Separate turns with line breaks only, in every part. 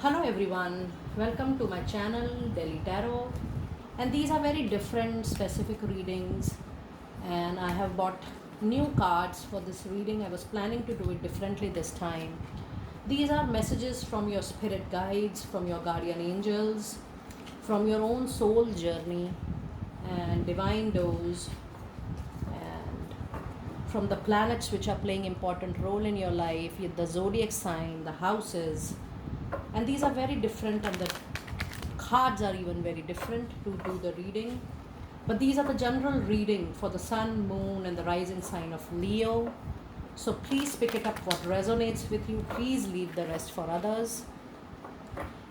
Hello everyone, welcome to my channel Delhi Tarot, and these are very different specific readings, and I have bought new cards for this reading. I was planning to do it differently this time. These are messages from your spirit guides, from your guardian angels, from your own soul journey and divine dose, and from the planets which are playing important role in your life, the zodiac sign, the houses, and these are very different, and the cards are even very different to do the reading. But these are the general reading for the sun, moon, and the rising sign of Leo. So please pick it up what resonates with you. Please leave the rest for others.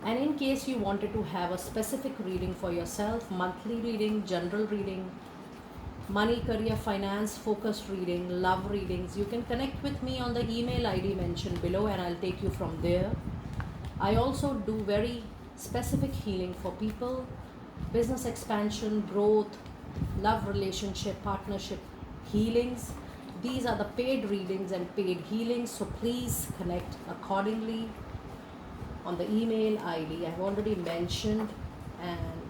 And in case you wanted to have a specific reading for yourself, monthly reading, general reading, money, career, finance, focused reading, love readings, you can connect with me on the email ID mentioned below and I'll take you from there. I also do very specific healing for people, business expansion, growth, love relationship, partnership healings. These are the paid readings and paid healings, so please connect accordingly on the email ID I've already mentioned, and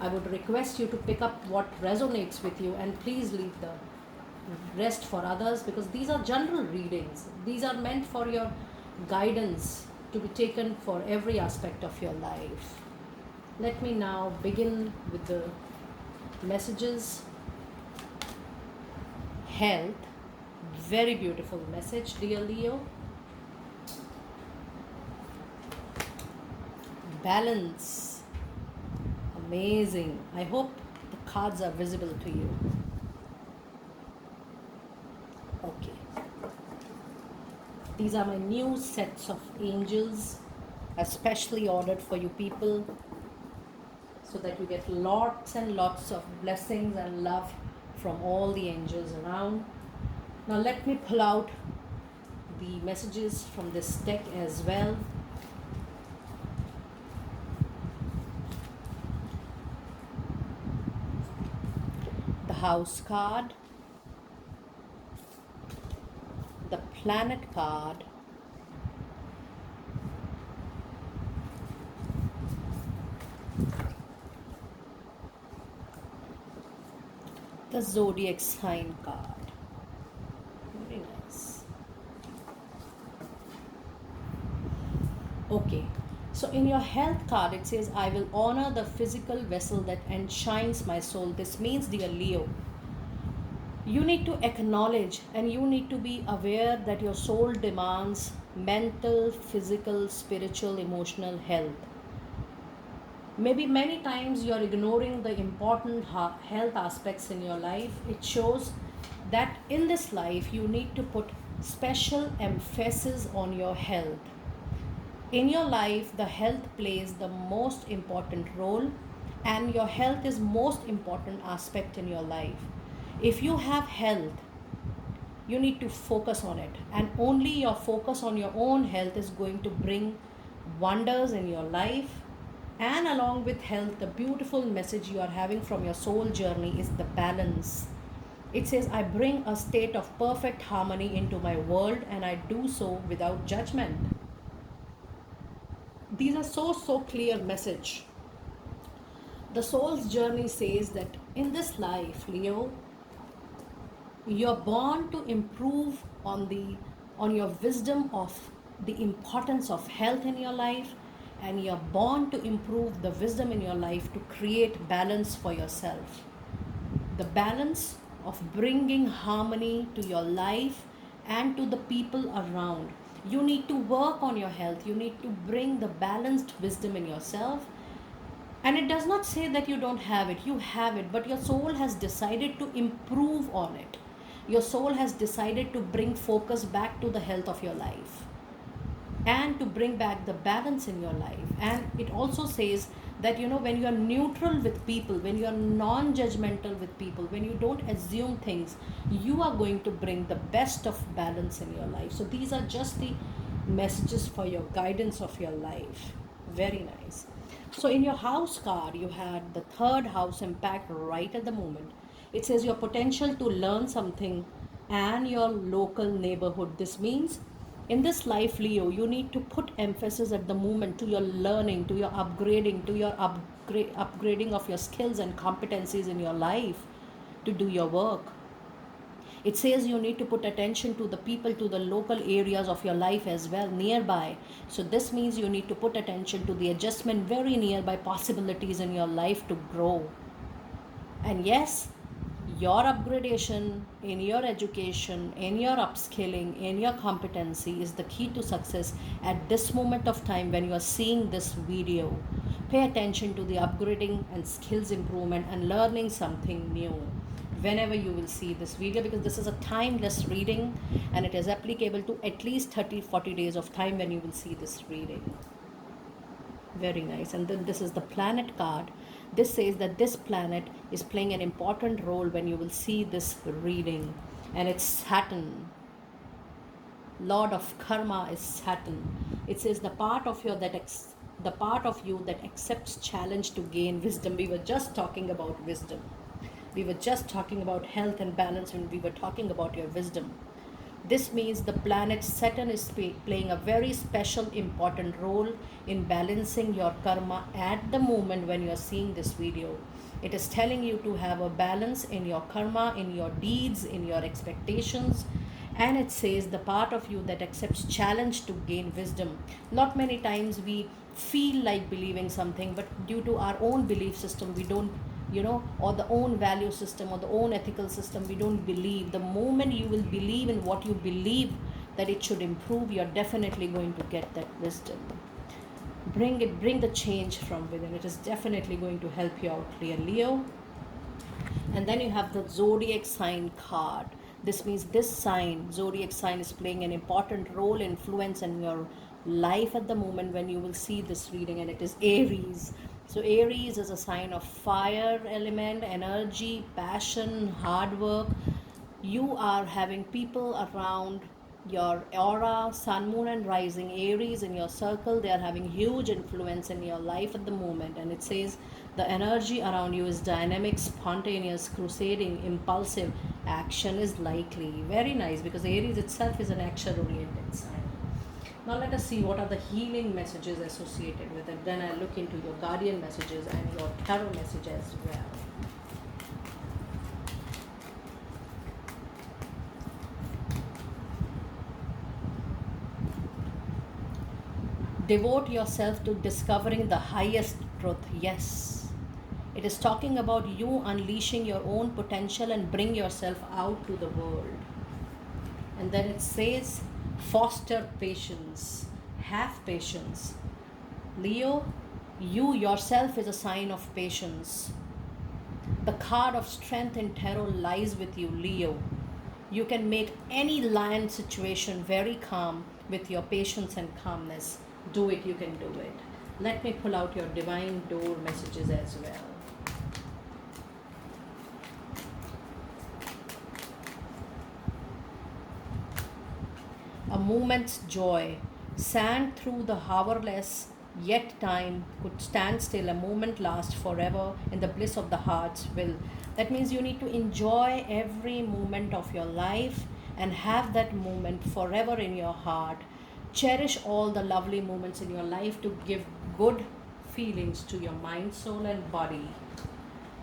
I would request you to pick up what resonates with you and please leave the rest for others, because these are general readings. These are meant for your guidance to be taken for every aspect of your life. Let me now begin with the messages. Health, very beautiful message, dear Leo. Balance, amazing. I hope the cards are visible to you. Okay. These are my new sets of angels, especially ordered for you people, so that you get lots and lots of blessings and love from all the angels around. Now let me pull out the messages from this deck as well. The house card, the planet card, the zodiac sign card. Very nice. Okay, so in your health card it says, I will honor the physical vessel that enshrines my soul. This means, dear Leo, you need to acknowledge and you need to be aware that your soul demands mental, physical, spiritual, emotional health. Maybe many times you are ignoring the important health aspects in your life. It shows that in this life you need to put special emphasis on your health. In your life, the health plays the most important role, and your health is most important aspect in your life. If you have health, you need to focus on it, and only your focus on your own health is going to bring wonders in your life. And along with health, the beautiful message you are having from your soul journey is the balance. It says, I bring a state of perfect harmony into my world, and I do so without judgment. These are so clear message. The soul's journey says that in this life, Leo, you're born to improve on your wisdom of the importance of health in your life, and you're born to improve the wisdom in your life to create balance for yourself. The balance of bringing harmony to your life and to the people around. You need to work on your health. You need to bring the balanced wisdom in yourself. And it does not say that you don't have it. You have it, but your soul has decided to improve on it. Your soul has decided to bring focus back to the health of your life and to bring back the balance in your life. And it also says that, when you are neutral with people, when you are non-judgmental with people, when you don't assume things, you are going to bring the best of balance in your life. So these are just the messages for your guidance of your life. Very nice. So in your house card, you had the third house impact right at the moment. It says your potential to learn something and your local neighborhood. This means In this life, Leo, you need to put emphasis at the moment to your learning, to your upgrading, to your upgrading of your skills and competencies in your life to do your work. It says you need to put attention to the people, to the local areas of your life as well, nearby. So this means you need to put attention to the adjustment very nearby possibilities in your life to grow. And yes, your upgradation in your education, in your upskilling, in your competency is the key to success at this moment of time when you are seeing this video. Pay attention to the upgrading and skills improvement and learning something new whenever you will see this video, because this is a timeless reading and it is applicable to at least 30-40 days of time when you will see this reading. Very nice. And then this is the planet card. This says that this planet is playing an important role when you will see this reading, and it's Saturn. Lord of karma is Saturn. It says the part of you that accepts challenge to gain wisdom. We were just talking about wisdom. We were just talking about health and balance when we were talking about your wisdom. This means the planet Saturn is playing a very special, important role in balancing your karma at the moment when you are seeing this video. It is telling you to have a balance in your karma, in your deeds, in your expectations. And it says the part of you that accepts challenge to gain wisdom. Not many times we feel like believing something, but due to our own belief system, we don't, or the own value system or the own ethical system, we don't believe. The moment you will believe in what you believe that it should improve, you're definitely going to get that wisdom. Bring the change from within. It is definitely going to help you out, Leo. And then you have the zodiac sign card. This means this sign, zodiac sign, is playing an important role, influence in your life at the moment when you will see this reading, and it is Aries. So Aries is a sign of fire element, energy, passion, hard work. You are having people around your aura, sun, moon, and rising, Aries in your circle. They are having huge influence in your life at the moment. And it says the energy around you is dynamic, spontaneous, crusading, impulsive. Action is likely. Very nice, because Aries itself is an action oriented sign. Now let us see what are the healing messages associated with it. Then I'll look into your guardian messages and your tarot message as well. Devote yourself to discovering the highest truth. Yes. It is talking about you unleashing your own potential and bring yourself out to the world. And then it says, foster patience. Have patience. Leo, you yourself is a sign of patience. The card of strength in tarot lies with you, Leo. You can make any lion situation very calm with your patience and calmness. Do it, you can do it. Let me pull out your divine door messages as well. A moment's joy. Sand through the hourless, yet time could stand still. A moment lasts forever in the bliss of the heart's will. That means you need to enjoy every moment of your life and have that moment forever in your heart. Cherish all the lovely moments in your life to give good feelings to your mind, soul, and body.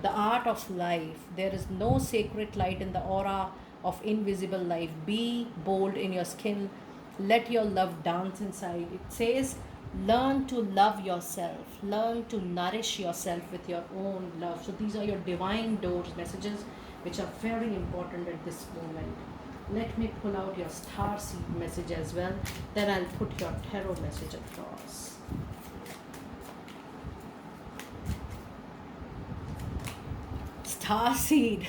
The art of life. There is no sacred light in the aura of invisible life. Be bold in your skin. Let your love dance inside. It says, learn to love yourself. Learn to nourish yourself with your own love. So these are your divine doors messages, which are very important at this moment. Let me pull out your star seed message as well. Then I'll put your tarot message across. Star seed.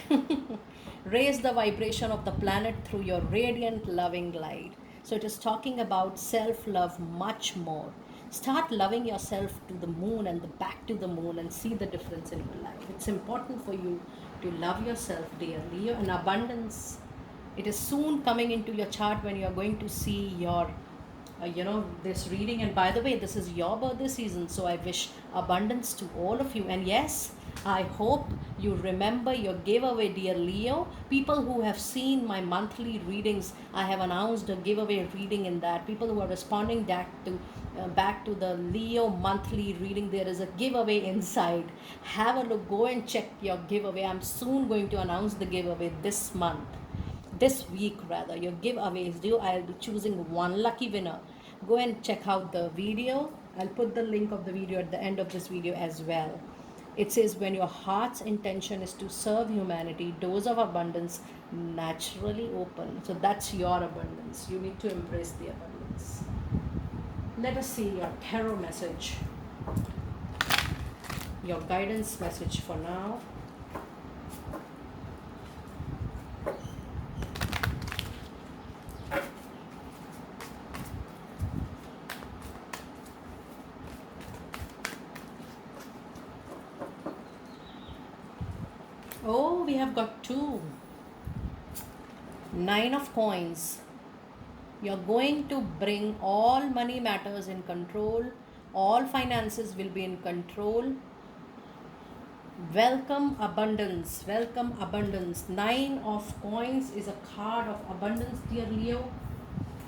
Raise the vibration of the planet through your radiant loving light. So it is talking about self-love much more. Start loving yourself to the moon and back to the moon and see the difference in your life. It's important for you to love yourself, dear Leo. And abundance, it is soon coming into your chart when you are going to see your this reading. And by the way, this is your birthday season, so I wish abundance to all of you. And yes, I hope you remember your giveaway, dear Leo. People who have seen my monthly readings, I have announced a giveaway reading in that. People who are responding back to the Leo monthly reading, there is a giveaway inside. Have a look, go and check your giveaway. I'm soon going to announce the giveaway this week rather. Your giveaway is due. I'll be choosing one lucky winner. Go and check out the video. I'll put the link of the video at the end of this video as well. It says, when your heart's intention is to serve humanity, doors of abundance naturally open. So that's your abundance. You need to embrace the abundance. Let us see your tarot message, your guidance message for now. Oh, we have got two. 9 of coins. You're going to bring all money matters in control. All finances will be in control. Welcome abundance. Welcome abundance. 9 of coins is a card of abundance, dear Leo.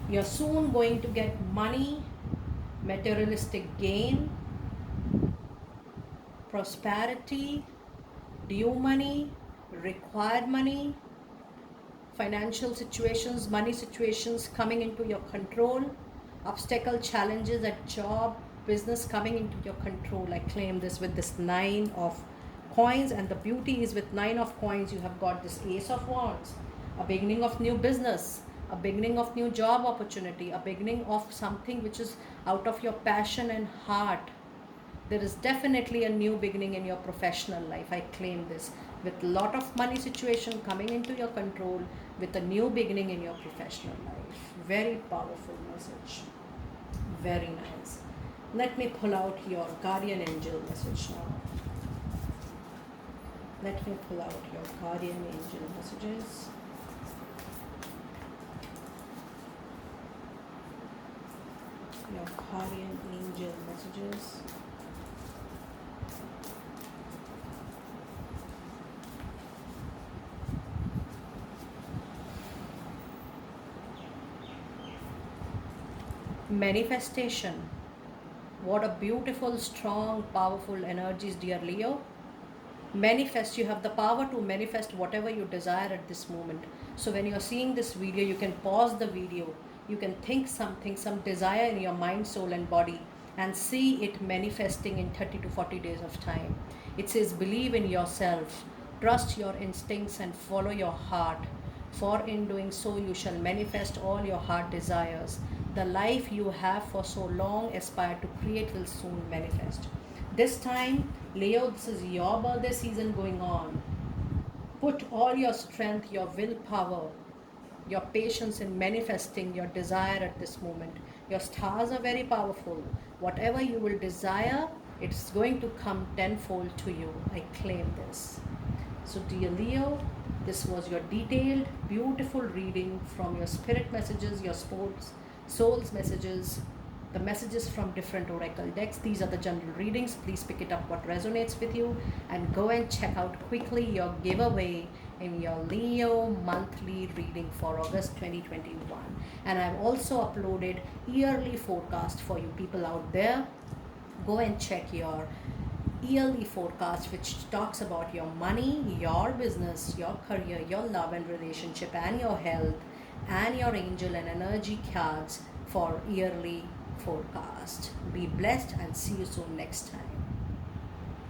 You're soon going to get money, materialistic gain, prosperity, due money, required money, financial situations, money situations coming into your control, obstacle, challenges at job, business coming into your control. I claim this with this 9 of coins, and the beauty is with 9 of coins you have got this Ace of Wands, a beginning of new business, a beginning of new job opportunity, a beginning of something which is out of your passion and heart. There is definitely a new beginning in your professional life. I claim this with a lot of money situation coming into your control, with a new beginning in your professional life. Very powerful message. Very nice. Let me pull out your guardian angel message now. Let me pull out your guardian angel messages. Your guardian angel messages. Manifestation. What a beautiful, strong, powerful energies, dear Leo. Manifest. You have the power to manifest whatever you desire at this moment. So when you're seeing this video, you can pause the video. You can think something, some desire in your mind, soul and body, and see it manifesting in 30 to 40 days of time. It says, believe in yourself, trust your instincts and follow your heart. For in doing so, you shall manifest all your heart desires. The life you have for so long aspired to create will soon manifest. This time, Leo, this is your birthday season going on. Put all your strength, your willpower, your patience in manifesting your desire at this moment. Your stars are very powerful. Whatever you will desire, it's going to come tenfold to you. I claim this. So dear Leo, this was your detailed, beautiful reading from your spirit messages, your soul's messages, the messages from different oracle decks. These are the general readings. Please pick it up what resonates with you, and go and check out quickly your giveaway in your Leo monthly reading for August 2021. And I've also uploaded yearly forecast for you people out there. Go and check your yearly forecast, which talks about your money, your business, your career, your love and relationship, and your health, and your angel and energy cards for yearly forecast. Be blessed and see you soon next time.